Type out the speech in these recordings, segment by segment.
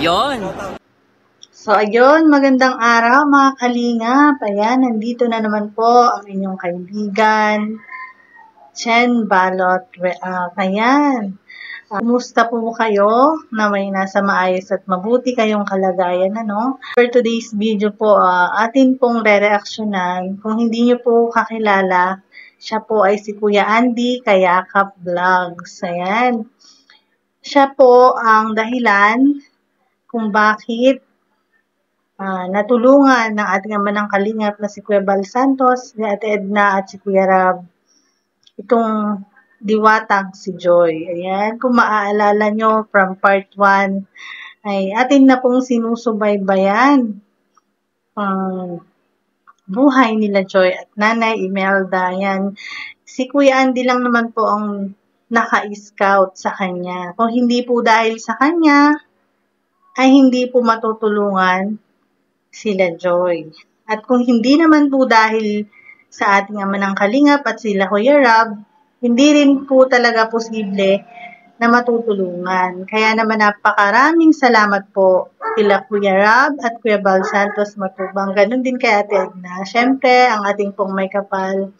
Yon. So, ayun, magandang araw mga kalingap. Ayan, nandito na naman po ang inyong kaibigan, Chen Balot. Ayan, kumusta po kayo na may nasa maayos at mabuti kayong kalagayan, ano? For today's video po, atin pong re-reaksyonan. Kung hindi nyo po kakilala, siya po ay si Kuya Andy Kayakap Vlogs. Ayan, siya po ang dahilan kung bakit natulungan ng ating ama ng kalingap na si Kuya Bal Santos, si Ate Edna at si Kuya Rab, itong diwatang si Joy. Ayan, kung maaalala nyo from part 1, ay atin na pong sinusubaybayan ang buhay nila Joy at Nanay Imelda. Ayan, si Kuya Andy lang naman po ang naka-scout sa kanya. Kung hindi po dahil sa kanya, ay hindi po matutulungan sila Joy. At kung hindi naman po dahil sa ating ama ng kalingap at sila Kuya Rab, hindi rin po talaga posible na matutulungan. Kaya naman napakaraming salamat po kila Kuya Rab at Kuya Bal Santos Matubang. Ganun din kay Ate Edna. Siyempre, ang ating pong may kapal,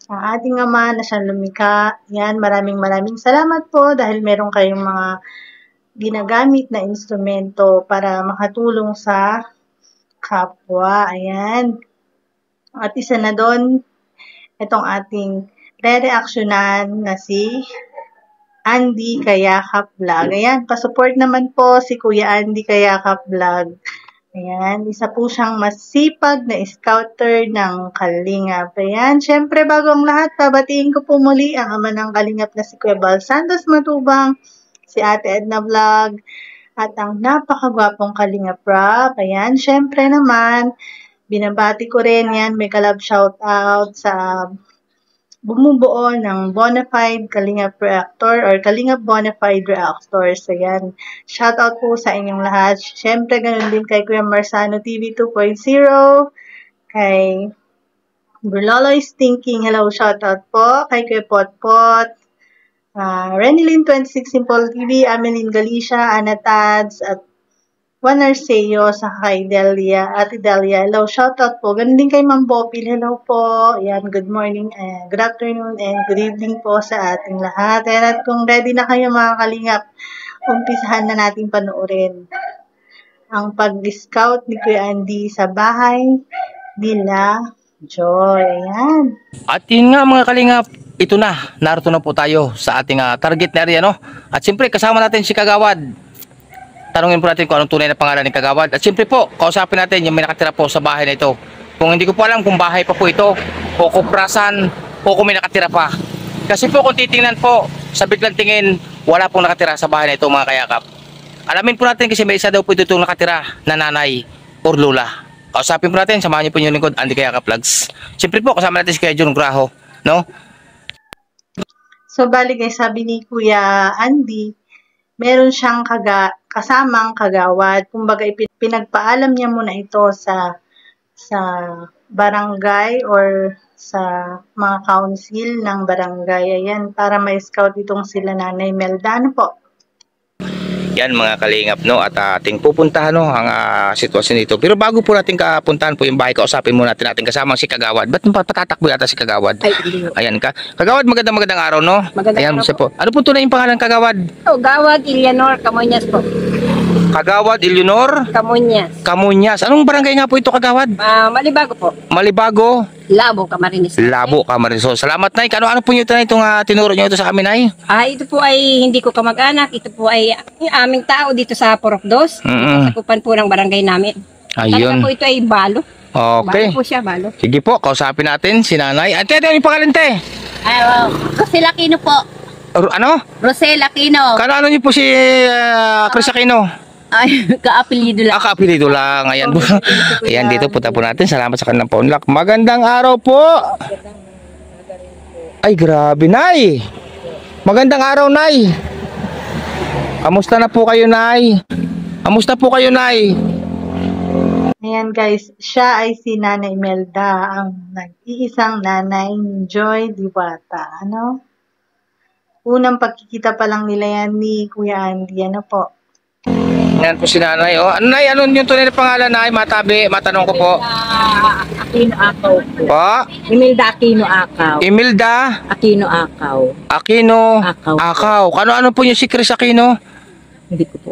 ang ating ama na siyang lumikha. Yan, maraming salamat po dahil meron kayong mga ginagamit na instrumento para makatulong sa kapwa. Ayan. At isa na doon, itong ating re-reaksyonan na si Andy Kayakap Vlog. Ayan, pasupport naman po si Kuya Andy Kayakap Vlog. Ayan, isa po siyang masipag na scouter ng kalingap. Ayan, syempre bago ang lahat, babatiin ko po muli ang ama ng kalingap na si Kuya Bal Santos Matubang, si Ate Edna Vlog, at ang napakagwapong Kalingap Rab. Ayan, syempre naman, binabati ko rin yan, may kalab shoutout sa bumubuo ng Bonafide Kalingap Reactor or Kalingap Bonafide Reactors. Ayan, shoutout po sa inyong lahat. Syempre, ganun din kay Kuya Marsano TV 2.0, kay Burloloy's Thinking, hello, shoutout po, kay Kuya Potpot, Renilyn 26 Simple TV, Amelin Galicia, Ana Tads, at Juan Arceo, sa kay Delia, Ate Delia, hello, shoutout po. Ganun din kay Ma'am Bopil, hello po. Yan, good morning, good afternoon, and good evening po sa ating lahat. At kung ready na kayo mga kalingap, umpisahan na natin panoorin ang pag-scout ni Kuya Andy sa bahay nila Joy. Ayan. At yun nga mga kalingap, ito na, narito na po tayo sa ating target na area, no? At siyempre, kasama natin si Kagawad. Tanungin po natin kung anong tunay na pangalan ni Kagawad. At siyempre po, kausapin natin yung may nakatira po sa bahay na ito. Kung hindi ko po alam kung bahay pa po ito, o kuprasan, o kung may nakatira pa. Kasi po kung titingnan po, sa biglang tingin, wala pong nakatira sa bahay na ito mga kayakap. Alamin po natin kasi may isa daw po ito itong nakatira na nanay or lola. Kausapin po natin, samahan niyo po yung lingkod, Andy Kayakap Vlogs. Siyempre po, kasama natin si Kuya John Graho, no? So, bali guys, sabi ni Kuya Andy, meron siyang kasamang kagawad. Kumbaga, pinagpaalam niya muna ito sa barangay or sa mga council ng barangay. Ayan, para may scout itong sila Nanay Melda. Ano po? Yan mga kalingap, no, at ating pupuntahan, no, ang sitwasyon nito. Pero bago po natin kapuntahan po yung bahay, kausapin muna natin kasamang si Kagawad. Ba't patatakbo yata si Kagawad? Ay, ayan ka. Kagawad, magandang araw, no? Ayan, araw po. Ano po tunay yung pangalan Kagawad? Oh, Gawad Eleanor Camuñas po. Kagawad Eleanor Camuñas. Anong barangay nga po ito, Kagawad? Malibago po. Malibago? Labo, Camarines. Labo, Camarines. So, salamat, Nay. Ano po nyo itong tinuro nyo ito sa amin, Nay? Ito po ay hindi ko kamag-anak. Ito po ay aming tao dito sa Porokdos. Sakupan po ng barangay namin. Ayun. Talaga po ito ay balo. Okay. Balo po siya, balo. Sige po, kausapin natin si Nanay. Ate, ano yung pangalan, te? Rosel Aquino po. Ano? Rosel Aquino. Ano nyo po si Chris Aquino? Ay, kaapelyido lang. Kaapelyido lang. Ayan po. Ayan, dito punta po natin. Salamat sa kanilang paunlak. Magandang araw po. Ay, grabe, Nay. Magandang araw, Nay. Kamusta na po kayo, Nay? Kamusta po kayo, Nay? Ayan guys, siya ay si Nanay Melda, ang nag-iisang nanay ni Joy Diwata. Ano? Unang pagkikita pa lang nila yan ni Kuya Andy. Ano po? Yan po si nanay. Oh, nay, ano yung tunay na pangalan, nay? Matabi, matanong ko po. Aquino Akaw po. Po? Imelda Aquino Akaw. Imelda Aquino Akaw. Aquino Akaw. Akaw. Ano po yung si Chris Aquino? Hindi ko po.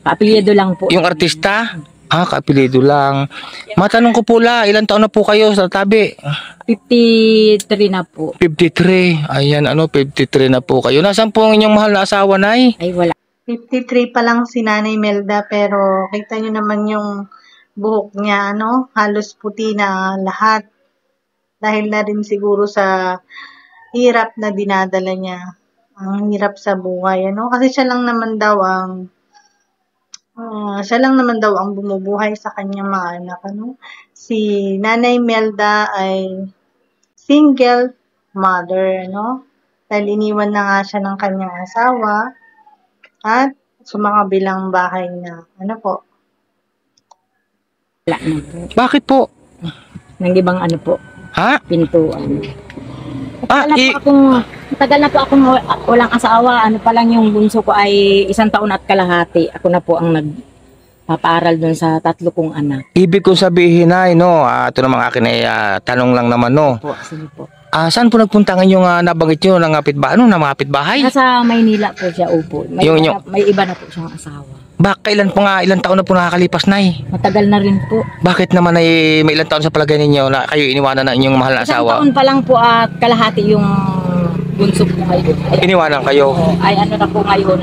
Kaapelyido lang po. Yung artista? Kaapelido lang. Matanong ko po ilan taon na po kayo sa tabi? 53 na po. 53. Ayan, 53 na po kayo. Nasaan po ang inyong mahal na asawa, nay? Ay wala. 53 pa lang si Nanay Melda, pero kita nyo naman yung buhok niya, halos puti na lahat. Dahil na rin siguro sa hirap na dinadala niya. Ang hirap sa buhay, Kasi siya lang naman daw ang bumubuhay sa kanyang mga anak, Si Nanay Melda ay single mother, Dahil iniwan na nga siya ng kanyang asawa at sumakabilang bahay na, Wala na po. Bakit po? Nang ibang po. Ha? Pintuan. i- Matagal na po akong walang asawa. Pa lang yung bunso ko ay 1 taon at kalahati. Ako na po ang nagpapaaral doon sa 3 kong anak. Ibig ko sabihin, nay, ito naman akin ay tanong lang naman, Po, sige po. Saan po nagpunta ng yung nabanggit nyo ng mga kapitbahay? Nasa Maynila po siya, upo. May iba na po siyang asawa. Ilan taon na po nakakalipas, nay? Matagal na rin po. Bakit naman ay may ilang taon sa palagay ninyo na kayo iniwanan ng inyong mahal na 1 asawa? taon pa lang po at kalahati yung bunso ko ngayon. Iniwanan kayo? Ay na po ngayon,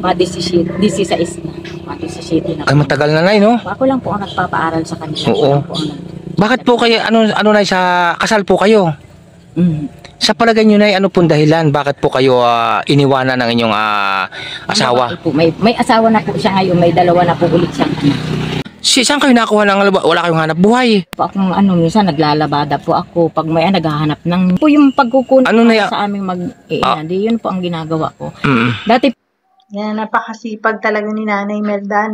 ma-16 na. Ma-17 na. Ay, matagal na, nay, no? Ako lang po ang nagpapaaral sa kanila. Oo. Ako lang po ang Bakit po kayo, nay, sa kasal po kayo? Sa palagay nyo, nay, ano pong dahilan? Bakit po kayo iniwanan ng inyong asawa? Po, may asawa na po siya ngayon, may 2 na po ulit siyang anak. Saan kayo nakuha wala kayong hanap buhay? Po akong minsan naglalabada po ako pag may naghahanap ng po yung pagkukunan sa aming di yun po ang ginagawa ko. Dati Yan, napakasipag talaga ni Nanay Melda,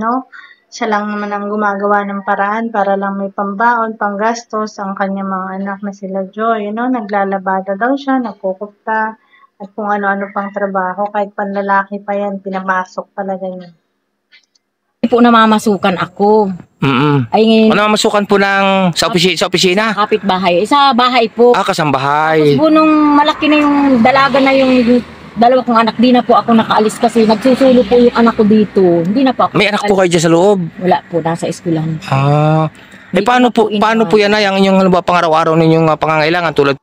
Siya lang naman ang gumagawa ng paraan para lang may pambaon, panggastos ang kanyang mga anak na sila Joy, Naglalabada daw siya, nagkukupta, at kung ano-ano pang trabaho, kahit panlalaki pa yan, pinapasok talaga niya. po namamasukan ako. Ay Masukan po sa opisina? Kapitbahay. Sa bahay po. Kasambahay. Tapos po nung malaki na yung dalaga na yung 2 kong anak, di na po ako nakaalis kasi nagsusulo po yung anak ko dito. Hindi na po ako. May anak po kayo dyan sa loob? Wala po, nasa eskwelahan. Paano po yan, ay ang inyong pang-araw-araw ninyong pangangailangan tulad?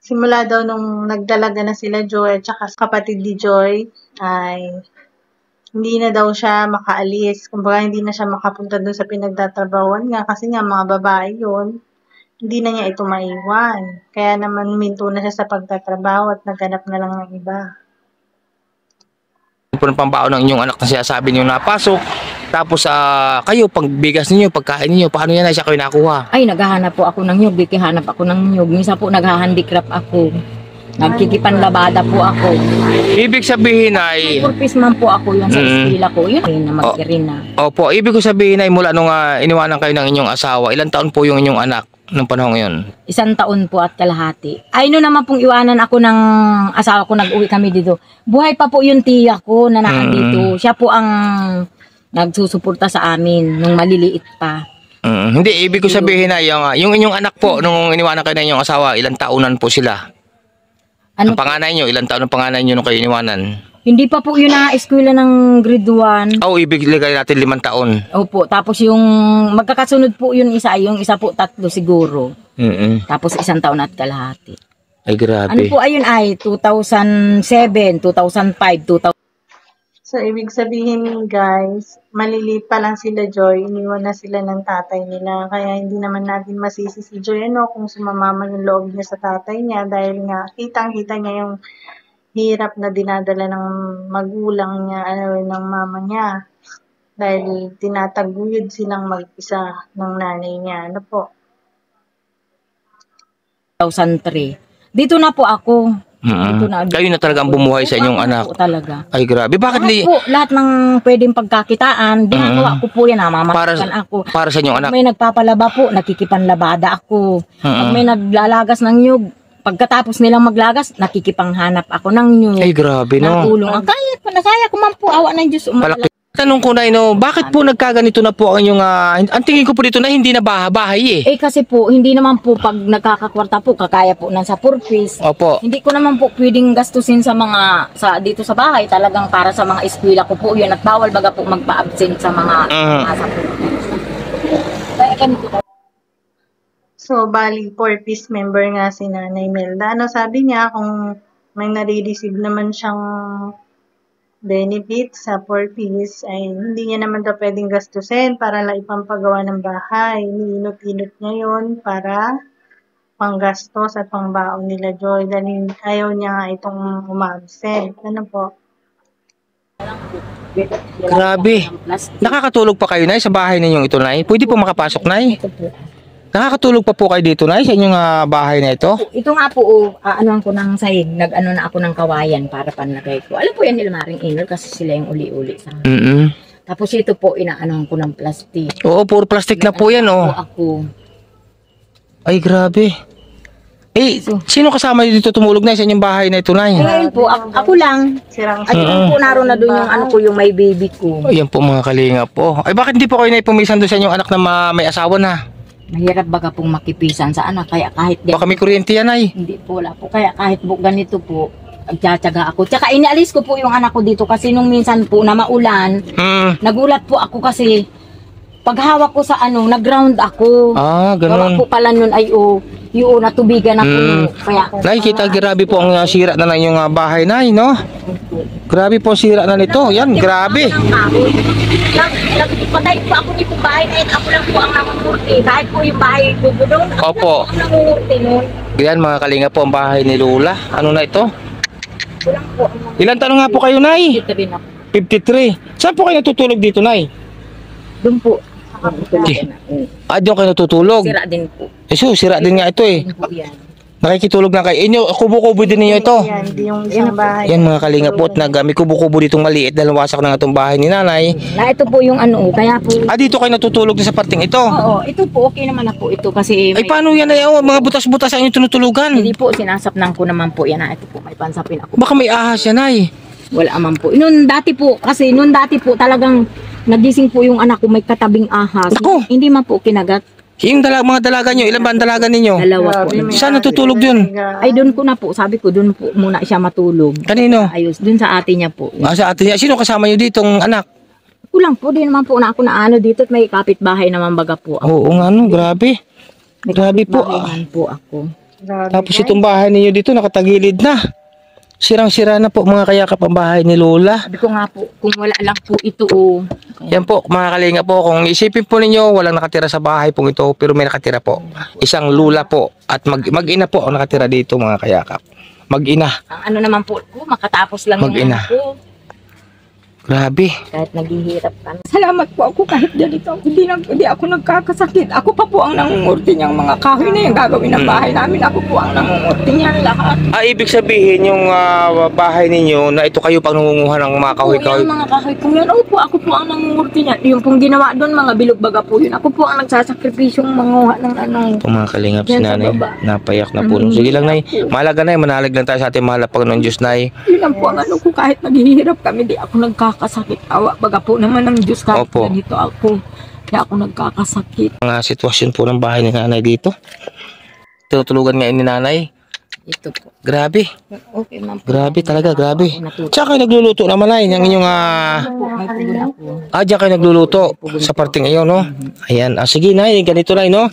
Simula daw nung nagdalaga na sila Joy at saka kapatid ni Joy, ay hindi na daw siya makaalis. Kumbaga, hindi na siya makapunta doon sa pinagtatrabawan nga kasi nga mga babae yun. Hindi na niya ito maiwan. Kaya naman minto na siya sa pagtatrabaho at naghanap na lang ng iba. Po ng pambaon ng inyong anak na sinasabi niyo napasok. Tapos kayo, pagbigas ninyo, pagkain ninyo, paano yan ay siya kayo nakuha? Ay, naghahanap po ako ng nyug. Dikihanap ako ng nyug. Minsan po naghahandicraft ako. Nagkikipanlabada po ako. Ibig sabihin ay... Purpose man po ako yun sa eskwela ko. Yun ay na mag-irina. Opo, ibig ko sabihin ay mula nung iniwanan kayo ng inyong asawa, ilang taon po yung inyong anak nung panahon ngayon? 1 taon po at kalahati. Ay, no naman pong iwanan ako ng asawa ko, nag-uwi kami dito. Buhay pa po yung tiya ko na dito. Siya po ang nagsusuporta sa amin nung maliliit pa. Hindi, ibig ko sabihin na yung inyong anak po, nung iniwanan kayo ng inyong asawa, ilang taonan po sila? Ang panganay nyo, ilang taon ang panganay nyo nung kayo iniwanan? Hindi pa po yun na eskwela ng grade 1. Ibig ligay natin 5 taon. Opo, tapos yung magkakasunod po yung isa po 3 siguro. Tapos 1 taon at kalahati. Ay, grabe. Ano po ayun ay 2007, 2005, 2000. So, ibig sabihin guys, maliliit pa lang sila Joy, iniwan na sila ng tatay nila. Kaya hindi naman natin masisi si Joy kung sumamama yung loob niya sa tatay niya dahil nga kitang-kita niya yung hirap na dinadala ng magulang niya, ng mama niya. Dahil tinataguyod silang mag-isa ng nanay niya. Ano po? 2003. Dito na po ako. Kayo na talaga ang bumuhay sa inyong anak. Talaga. Ay, grabe. Bakit lahat ng pwedeng pagkakitaan, ginagawa ko po yan. Mamamakan ako. Para sa inyong anak. Pag may nagpapalaba po, nakikipanlabada ako. Pag may naglalagas ng nyug, pagkatapos nilang maglagas, nakikipanghanap ako ng nyug. Ay, grabe, no? Natulong. Kahit panasaya ko man po, awa ng Diyos. Tanong ko na, bakit po nagkaganito na po ang inyong, ang tingin ko po dito na hindi na bahay eh. Eh kasi po, hindi naman po pag nagkakakwarta po, kakaya po ng sa purpose. Opo. Hindi ko naman po pwedeng gastusin sa mga, dito sa bahay, talagang para sa mga eskwela ko po yun. At bawal baga po magpa-absent sa mga, sa purpose. Kaya ganito po. So, bali, 4-piece member nga si Nanay Melda. Ano sabi niya, kung may nare-receive naman siyang benefit sa 4-piece, ay hindi niya naman daw pwedeng gastusin para lang ipampagawa ng bahay. Iniinot-inot niya yun para panggastos at pangbaon nila Joy. Dahil ayaw niya nga itong umabsent. Ano po? Grabe. Nakakatulog pa kayo, Nay, sa bahay ninyong ito, Nay? Pwede po makapasok, Nay? Ito po. Nakakatulog pa po kayo dito, Nay, sa inyong bahay na ito? Ito nga po, anuan ko ng sahig, nag-ano na ako ng kawayan para panlagay ko. Alam po yan nila Maring Inol kasi sila yung uli-uli sa akin. Tapos ito po, inaanoan ko ng plastic. Oo, puro plastic na po yan, oh. Ako. Ay, grabe. Eh, sino kasama niyo dito tumulog, Nay, sa inyong bahay na ito, Nay? Ngayon po, ako lang. Sirang At yun po, naroon na doon yung ano ko, yung may baby ko. Ayan po mga kalinga po. Ay, bakit hindi po kayo naipumisan doon sa inyong anak na may asawa na? Mahirap baga pong makipisan sa anak, kaya kahit Baka may kuryente yan, Nay. hindi po, wala po. Kaya kahit po ganito po, nagtsatsaga ako. Tsaka inialis ko po yung anak ko dito kasi nung minsan po na maulan, nagulat po ako kasi paghawak ko sa nag-ground ako. Ah, Gawa ganun. po pala nun ay yung natubigan ako. Kaya, Nay, kita grabe po ang sira na ng inyong bahay, Nay, no? Grabe po ang sira na nito. Yan, grabe. Nagpatay po ako dito bahay na yun. Ako lang po ang namumurti. Kahit po yung bahay ko doon, ako Opo. lang po ang namumurti nun. Yan mga kalinga po ang bahay ni Lola. Ano na ito? Ako lang po ang Ilan tanong nga po kayo, Nay? namumurti rin ako. 53. Saan po kayo natutulog dito, Nay? Doon po. Diyan kayo natutulog. Sira din po. Eh, sira din nga ito eh. Doon po yan. Nakikitulog na kayo. Inyo, kubo-kubo din ninyo ito. Yan, di yung isang bahay. Yan mga kalinga po at may kubo-kubo ditong maliit dahil wasak na nga itong bahay ni Nanay. Na ito po yung kaya po. Dito kayo natutulog din sa parting ito. Oo, ito po okay naman na po ito kasi Ay, paano yan ay mga butas-butas ang inyong tinutulugan? hindi po sinasapnan ko naman po yan. Ito po may pansapin ako. Baka may ahas yan, Nay. Wala man po. Noon dati po po talagang nagising po yung anak ko may katabing ahas. Ako. Hindi man po kinagat. Yung mga dalaga nyo, ilan ba ang dalaga ninyo? Dalawa po. Saan natutulog yun? Ay doon ko na po. Sabi ko doon po muna siya matulog. Kanino? Ayos. Doon sa ate niya po. Sa atin niya. Sino kasama nyo dito, ang anak? Kulang po din naman po na ako na dito at may kapitbahay naman baga po ako. Oo nga, grabe. May Grabe po. kapitbahayan po ako. Tapos itong bahay ninyo dito, nakatagilid na. Sirang-sira na po mga kayakap ang bahay ni Lola. Sabi ko nga po, kung wala lang po ito Yan po, mga kalinga po, kung isipin po ninyo, walang nakatira sa bahay pong ito, pero may nakatira po. Isang Lula po, at mag-ina po ang nakatira dito mga kayakap. Mag-ina. Ang naman po, makatapos lang Mag-ina. yung ako. Grabe. Kahit naghihirap kami. Salamat po ako kahit ganito. Hindi ako nagkakasakit. Ako pa po ang nangungurti niyang mga kahoy na yung gagawin ng bahay namin. Ako po ang nangungurti niyan lahat. Ibig sabihin yung bahay ninyo na ito kayo pang nangunguha ng mga kahoy-kahoy. Yung mga kahoy kung yan, opo, ako po ang nangungurti niyan. Yung pong ginawa doon, mga bilog-baga po yun. Ako po ang nagsasakripisyong manguha ng Ito mga kalingap si Yan sa Nanay, baba. napayak na po. Sige lang, Nay. Mahalaga, Nay, manalig lang tayo sa ating mahal na Panginoon Diyos, Nay. Yun lang po ang ko kahit naghihirap kami, di ako nagkakasakit. Awa, baga po naman ng Diyos kahit Opo. ganito ako. Kaya ako nagkakasakit. Ang sitwasyon po ng bahay ni Nanay dito. Tinutulugan ngayon ni Nanay. Ito po. Grabe. Okay, ma'am. Grabe talaga, grabe. Natuto Tsaka kayo nagluluto naman, Nay, ng inyong po, may pugon ako. diyan kayo nagluluto sa parting iyon, no? Ayan. Sige, Nay, ganito, Nay, no?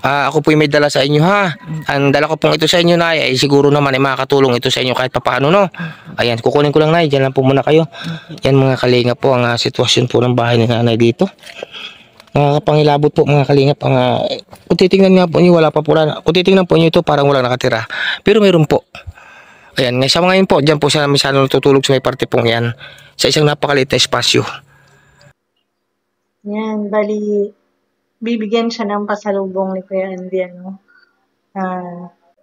Ako po may dala sa inyo, ha? Ang dala ko pong ito sa inyo, Nay, ay siguro naman ay makakatulong ito sa inyo kahit papaano, no? Ayan, kukunin ko lang, Nay. Diyan lang po muna kayo. Yan, mga kalinga po, ang sitwasyon po ng bahay ni Nanay dito. Nakakapangilabot po mga kalingap. Kung titingnan nga po niyo, wala pa po. Kung titingnan po niyo ito, parang walang nakatira. Pero meron po. Ayan, sa mga yun po, dyan po siya misano natutulog sa may parte pong yan. Sa isang napakaliit na espasyo. Yan, bali, bibigyan siya ng pasalubong ni Kuya Andy,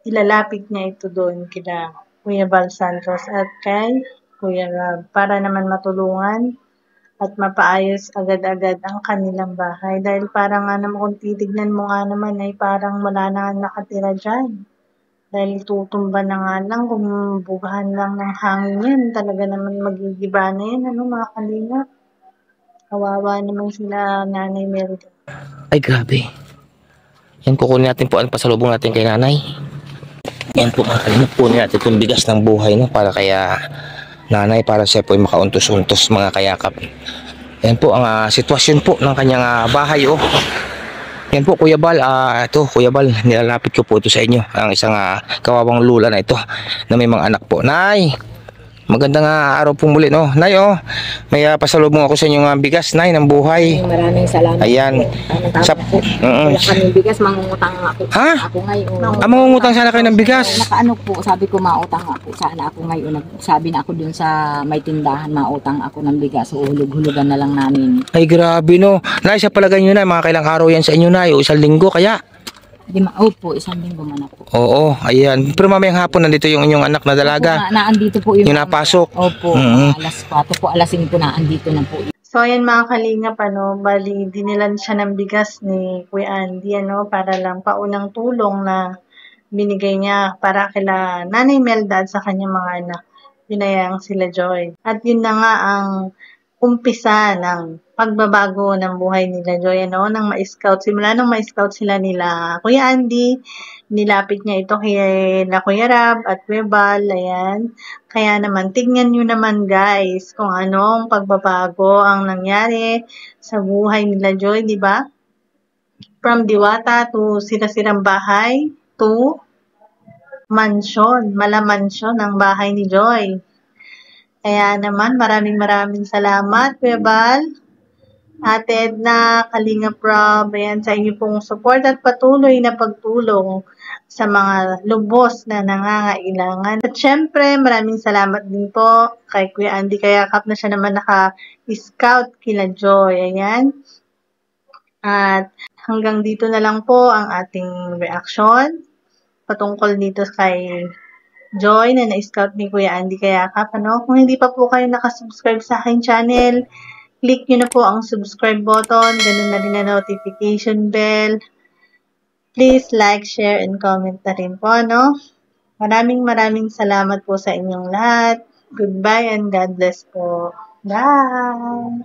ilalapit niya ito doon kila Kuya Val Santos at kay Kuya Rab para naman matulungan at mapaayos agad-agad ang kanilang bahay. Dahil parang nga naman kung titignan mo nga naman ay parang wala na nakatira dyan. Dahil tutumba na nga lang, kung bugahan lang ng hangin yan, talaga naman magigiba na yan, mga kalingap. Kawawa naman sila Nanay Melda. Ay, grabe. Yan, kukunin natin po ang pasalubong natin kay nanay. Yan po, mga kalingap, kunin natin itong bigas ng buhay, no? Para kaya nanay, para siya po ay makauntos-untos, mga kayakap. Yan po ang sitwasyon po ng kanyang bahay, oh. Yan po, Kuya Bal, ito, Kuya Bal, nilalapit ko po ito sa inyo, ang isang kawawang lula na ito, na may mga anak po. Nay, magandang araw po muli, no? Nay, oh, may pasalubong ako sa inyong bigas, Nay, ng buhay. Maraming salamat. Ayan. Sa po. Wala kami bigas, mangungutang ako. Ha? Ako ngayon. Mangungutang sana kayo ng bigas? Nakaano po, sabi ko mautang ako. Sana ako ngayon. Sabi na ako dun sa may tindahan, mautang ako ng bigas. So, hulug-hulugan na lang namin. Ay, grabe, no? Nay, sa palagay nyo, Nay, mga kailang araw yan sa inyo, Nay, o isang linggo, kaya? Di maupo, isang linggo man ako. Oo, ayan. Pero mamayang hapon, nandito yung inyong anak na dalaga. Opo, naandito po yung napasok. Opo, alas 4 po, alas 5 naandito na po. So, ayan mga kalingap, bali, dinilan siya ng bigas ni Kuya Andy, para lang paunang tulong na binigay niya para kila Nanay Melda at sa kanyang mga anak. Binayang sila Joy. At yun na nga ang umpisa ng pagbabago ng buhay nila Joy, nang ma-scout. Simula nung ma-scout sila nila Kuya Andy, nilapit niya ito kay na Kuya Rab at Kuya Bal, ayan. Kaya naman, tignan nyo naman guys, kung anong pagbabago ang nangyari sa buhay nila Joy, di ba? From diwata to sira-sirang bahay to mansyon, malamansyon ang bahay ni Joy. Kaya naman, maraming salamat, Kuya Bal, Ate Edna, Kalingap Rob, ayan, sa inyo pong support at patuloy na pagtulong sa mga lubos na nangangailangan. At syempre, maraming salamat din po kay Kuya Andy Kayakap na siya naman naka-scout kila Joy, ayan. At hanggang dito na lang po ang ating reaction patungkol dito kay Joy na na-scout ni Kuya Andy Kayakap. Kung hindi pa po kayo nakasubscribe sa aking channel, click nyo na po ang subscribe button, ganun na rin na notification bell. Please like, share, and comment na rin po, Maraming salamat po sa inyong lahat. Goodbye and God bless po. Bye!